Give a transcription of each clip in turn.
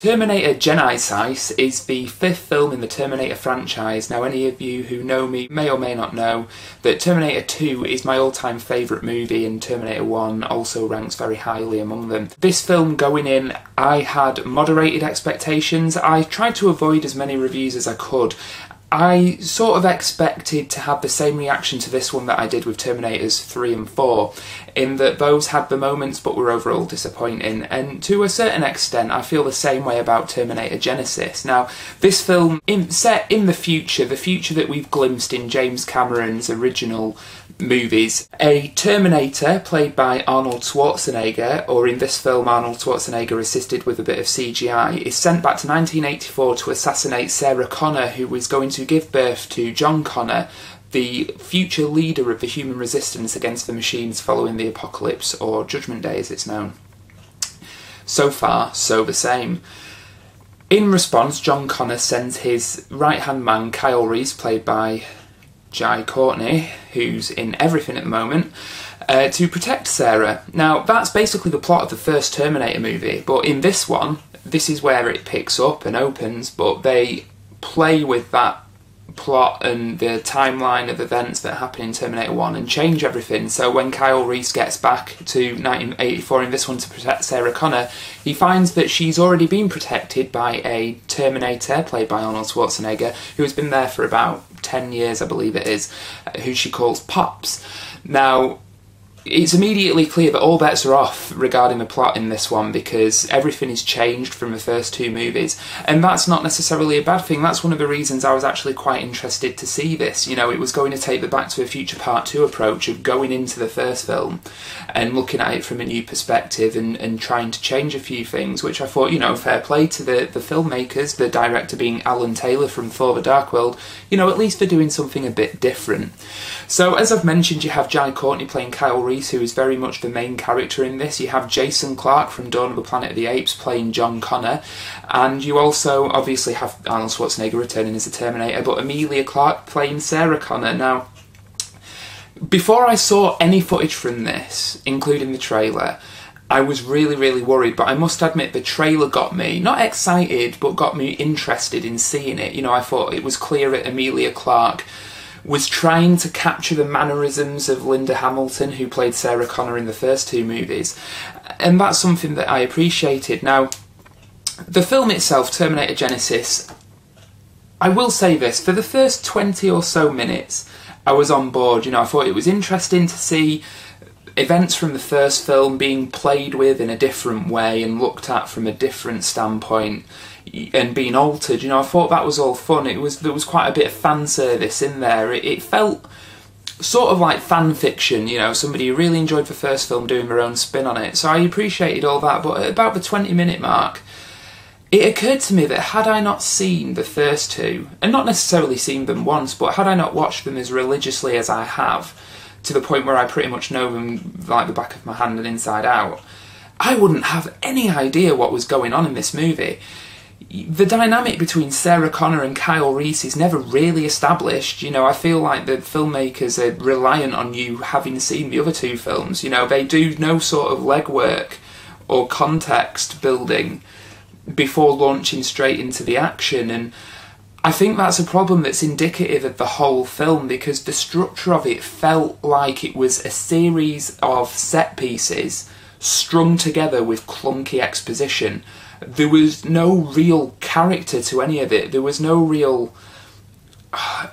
Terminator Genisys is the fifth film in the Terminator franchise. Now, any of you who know me may or may not know that Terminator 2 is my all-time favourite movie, and Terminator 1 also ranks very highly among them. This film, going in, I had moderated expectations. I tried to avoid as many reviews as I could. I sort of expected to have the same reaction to this one that I did with Terminators 3 and 4, in that those had the moments but were overall disappointing, and to a certain extent I feel the same way about Terminator Genisys. Now, this film, set in the future that we've glimpsed in James Cameron's original movies, a Terminator played by Arnold Schwarzenegger, or in this film Arnold Schwarzenegger assisted with a bit of CGI, is sent back to 1984 to assassinate Sarah Connor, who was going to give birth to John Connor, the future leader of the human resistance against the machines following the apocalypse, or Judgment Day as it's known. So far, so the same. In response, John Connor sends his right-hand man, Kyle Reese, played by Jai Courtney, who's in everything at the moment, to protect Sarah. Now, that's basically the plot of the first Terminator movie, but in this one, this is where it picks up and opens, but they play with that plot and the timeline of events that happen in Terminator 1 and change everything. So when Kyle Reese gets back to 1984 in this one to protect Sarah Connor, he finds that she's already been protected by a Terminator, played by Arnold Schwarzenegger, who has been there for about 10 years, I believe it is, who she calls Pops. Now, it's immediately clear that all bets are off regarding the plot in this one, because everything is changed from the first two movies, and that's not necessarily a bad thing. That's one of the reasons I was actually quite interested to see this. You know, it was going to take the Back to the Future Part 2 approach of going into the first film and looking at it from a new perspective and trying to change a few things, which I thought, you know, fair play to the filmmakers, the director being Alan Taylor from Thor the Dark World. You know, at least they're doing something a bit different. So, as I've mentioned, you have Jai Courtney playing Kyle Reese, who is very much the main character in this. You have Jason Clarke from Dawn of the Planet of the Apes playing John Connor, and you also obviously have Arnold Schwarzenegger returning as a Terminator, but Emilia Clarke playing Sarah Connor. Now, before I saw any footage from this, including the trailer, I was really worried, but I must admit the trailer got me, not excited, but got me interested in seeing it. You know, I thought it was clear that Emilia Clarke was trying to capture the mannerisms of Linda Hamilton, who played Sarah Connor in the first two movies, and that's something that I appreciated. Now, the film itself, Terminator Genisys, I will say this, for the first 20 or so minutes, I was on board. You know, I thought it was interesting to see events from the first film being played with in a different way and looked at from a different standpoint and being altered. You know, I thought that was all fun. There was quite a bit of fan service in there. It felt sort of like fan fiction, you know, somebody who really enjoyed the first film doing their own spin on it. So I appreciated all that, but at about the 20-minute mark, it occurred to me that had I not seen the first two, and not necessarily seen them once, but had I not watched them as religiously as I have, to the point where I pretty much know them like the back of my hand and inside out, I wouldn't have any idea what was going on in this movie. The dynamic between Sarah Connor and Kyle Reese is never really established. You know, I feel like the filmmakers are reliant on you having seen the other two films. You know, they do no sort of legwork or context building before launching straight into the action, and I think that's a problem that's indicative of the whole film, because the structure of it felt like it was a series of set pieces strung together with clunky exposition. There was no real character to any of it. There was no real...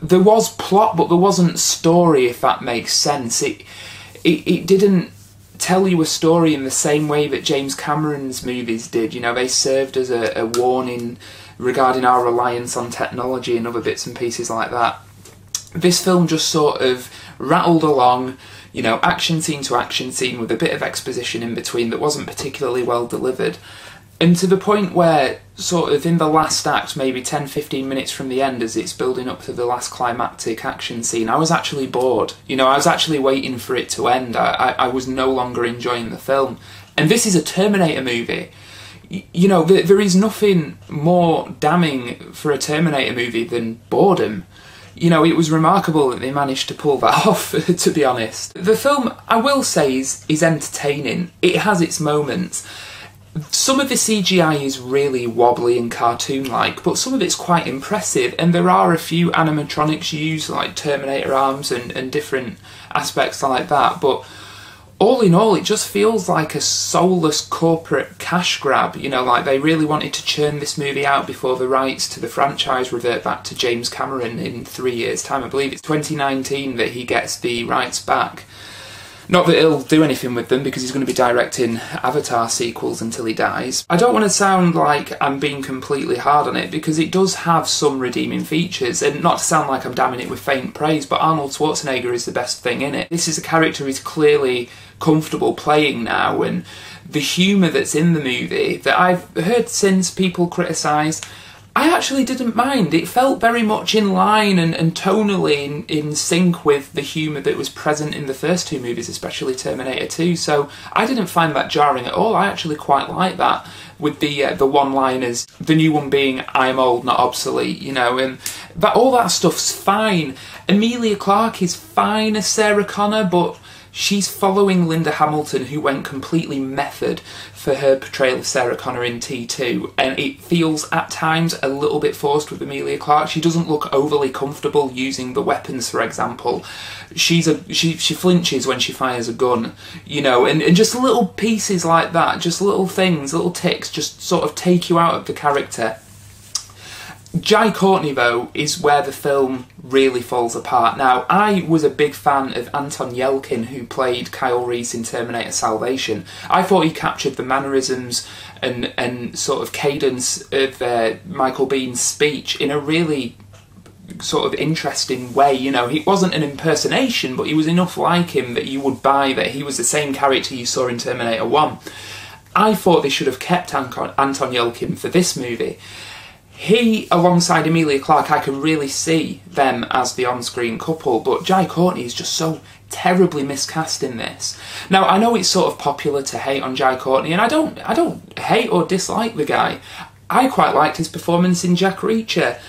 There was plot, but there wasn't story, if that makes sense. It didn't tell you a story in the same way that James Cameron's movies did. You know, they served as a warning regarding our reliance on technology and other bits and pieces like that. This film just sort of rattled along, you know, action scene to action scene with a bit of exposition in between that wasn't particularly well delivered. And to the point where, sort of in the last act, maybe 10-15 minutes from the end, as it's building up to the last climactic action scene, I was actually bored. You know, I was actually waiting for it to end. I was no longer enjoying the film. And this is a Terminator movie. You know, there is nothing more damning for a Terminator movie than boredom. You know, it was remarkable that they managed to pull that off, to be honest. The film, I will say, is entertaining. It has its moments. Some of the CGI is really wobbly and cartoon-like, but some of it's quite impressive, and there are a few animatronics used, like Terminator arms and different aspects like that, but all in all, it just feels like a soulless corporate cash grab. You know, like they really wanted to churn this movie out before the rights to the franchise revert back to James Cameron in 3 years' time. I believe it's 2019 that he gets the rights back. Not that he'll do anything with them, because he's going to be directing Avatar sequels until he dies. I don't want to sound like I'm being completely hard on it, because it does have some redeeming features, and not to sound like I'm damning it with faint praise, but Arnold Schwarzenegger is the best thing in it. This is a character he's clearly comfortable playing now, and the humour that's in the movie, that I've heard since people criticise, I actually didn't mind. It felt very much in line and tonally in sync with the humour that was present in the first two movies, especially Terminator 2, so I didn't find that jarring at all. I actually quite like that, with the one-liners, the new one being, I'm old, not obsolete, you know, and all that stuff's fine. Emilia Clarke is fine as Sarah Connor, but she's following Linda Hamilton, who went completely method for her portrayal of Sarah Connor in T2, and it feels at times a little bit forced with Emilia Clarke. She doesn't look overly comfortable using the weapons, for example. She flinches when she fires a gun, you know, and just little pieces like that, just little things, little ticks, just sort of take you out of the character. Jai Courtney, though, is where the film really falls apart. Now, I was a big fan of Anton Yelchin, who played Kyle Reese in Terminator Salvation. I thought he captured the mannerisms and sort of cadence of Michael Biehn's speech in a really sort of interesting way. You know, he wasn't an impersonation, but he was enough like him that you would buy that he was the same character you saw in Terminator 1. I thought they should have kept Anton Yelchin for this movie. He, alongside Emilia Clarke, I can really see them as the on-screen couple, but Jai Courtney is just so terribly miscast in this. Now, I know it's sort of popular to hate on Jai Courtney, and I don't hate or dislike the guy. I quite liked his performance in Jack Reacher,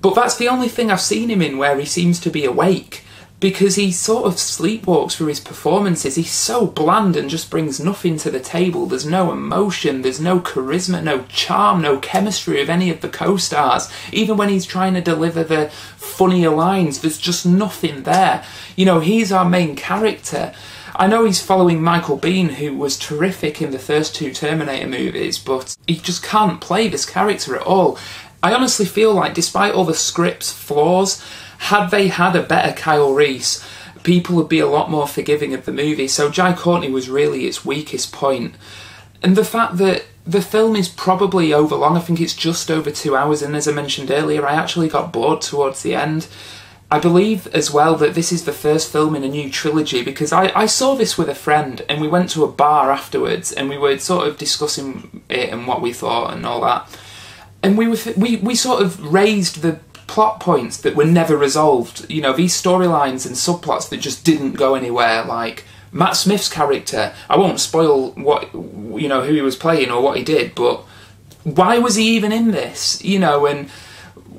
but that's the only thing I've seen him in where he seems to be awake, because he sort of sleepwalks through his performances. He's so bland and just brings nothing to the table. There's no emotion, there's no charisma, no charm, no chemistry of any of the co-stars. Even when he's trying to deliver the funnier lines, there's just nothing there. You know, he's our main character. I know he's following Michael Biehn, who was terrific in the first two Terminator movies, but he just can't play this character at all. I honestly feel like, despite all the script's flaws, had they had a better Kyle Reese, people would be a lot more forgiving of the movie. So Jai Courtney was really its weakest point. And the fact that the film is probably overlong, I think it's just over 2 hours, and as I mentioned earlier, I actually got bored towards the end. I believe as well that this is the first film in a new trilogy, because I saw this with a friend and we went to a bar afterwards and we were sort of discussing it and what we thought and all that. And we sort of raised the plot points that were never resolved, you know, these storylines and subplots that just didn't go anywhere, like Matt Smith's character. I won't spoil what, you know, who he was playing or what he did, but why was he even in this, you know, and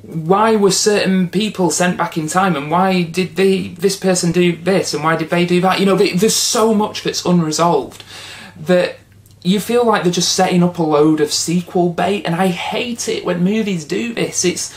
why were certain people sent back in time, and why did this person do this, and why did they do that? You know, there's so much that's unresolved that you feel like they're just setting up a load of sequel bait, and I hate it when movies do this.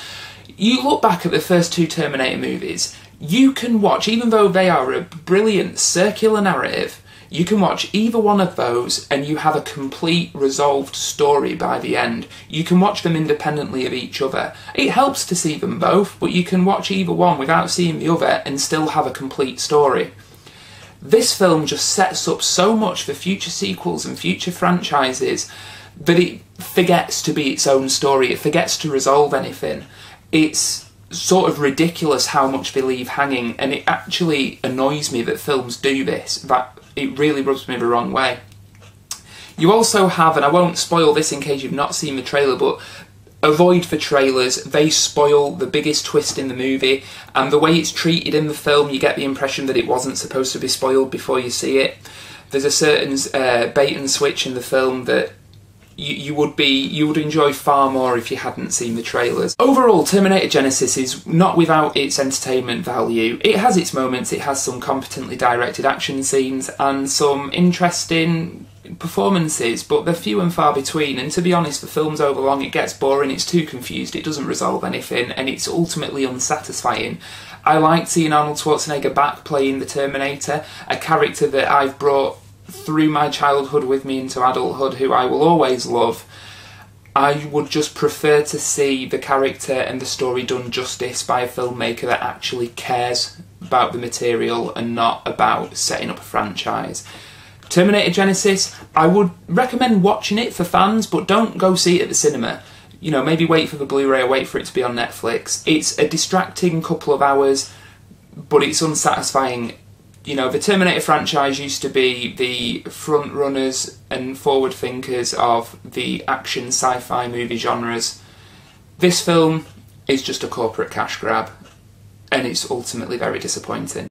You look back at the first two Terminator movies, you can watch, even though they are a brilliant circular narrative, you can watch either one of those and you have a complete resolved story by the end. You can watch them independently of each other. It helps to see them both, but you can watch either one without seeing the other and still have a complete story. This film just sets up so much for future sequels and future franchises that it forgets to be its own story. It forgets to resolve anything. It's sort of ridiculous how much they leave hanging, and it actually annoys me that films do this. That it really rubs me the wrong way. You also have, and I won't spoil this in case you've not seen the trailer, but avoid the trailers. They spoil the biggest twist in the movie, and the way it's treated in the film, you get the impression that it wasn't supposed to be spoiled before you see it. There's a certain bait and switch in the film that you would enjoy far more if you hadn't seen the trailers. Overall, Terminator Genisys is not without its entertainment value. It has its moments, it has some competently directed action scenes and some interesting performances, but they're few and far between, and to be honest, the film's overlong, it gets boring, it's too confused, it doesn't resolve anything, and it's ultimately unsatisfying. I liked seeing Arnold Schwarzenegger back playing the Terminator, a character that I've brought through my childhood with me into adulthood, who I will always love. I would just prefer to see the character and the story done justice by a filmmaker that actually cares about the material and not about setting up a franchise. Terminator Genisys, I would recommend watching it for fans, but don't go see it at the cinema. You know, maybe wait for the Blu-ray or wait for it to be on Netflix. It's a distracting couple of hours, but it's unsatisfying. You know, the Terminator franchise used to be the front runners and forward thinkers of the action sci-fi movie genres. This film is just a corporate cash grab, and it's ultimately very disappointing.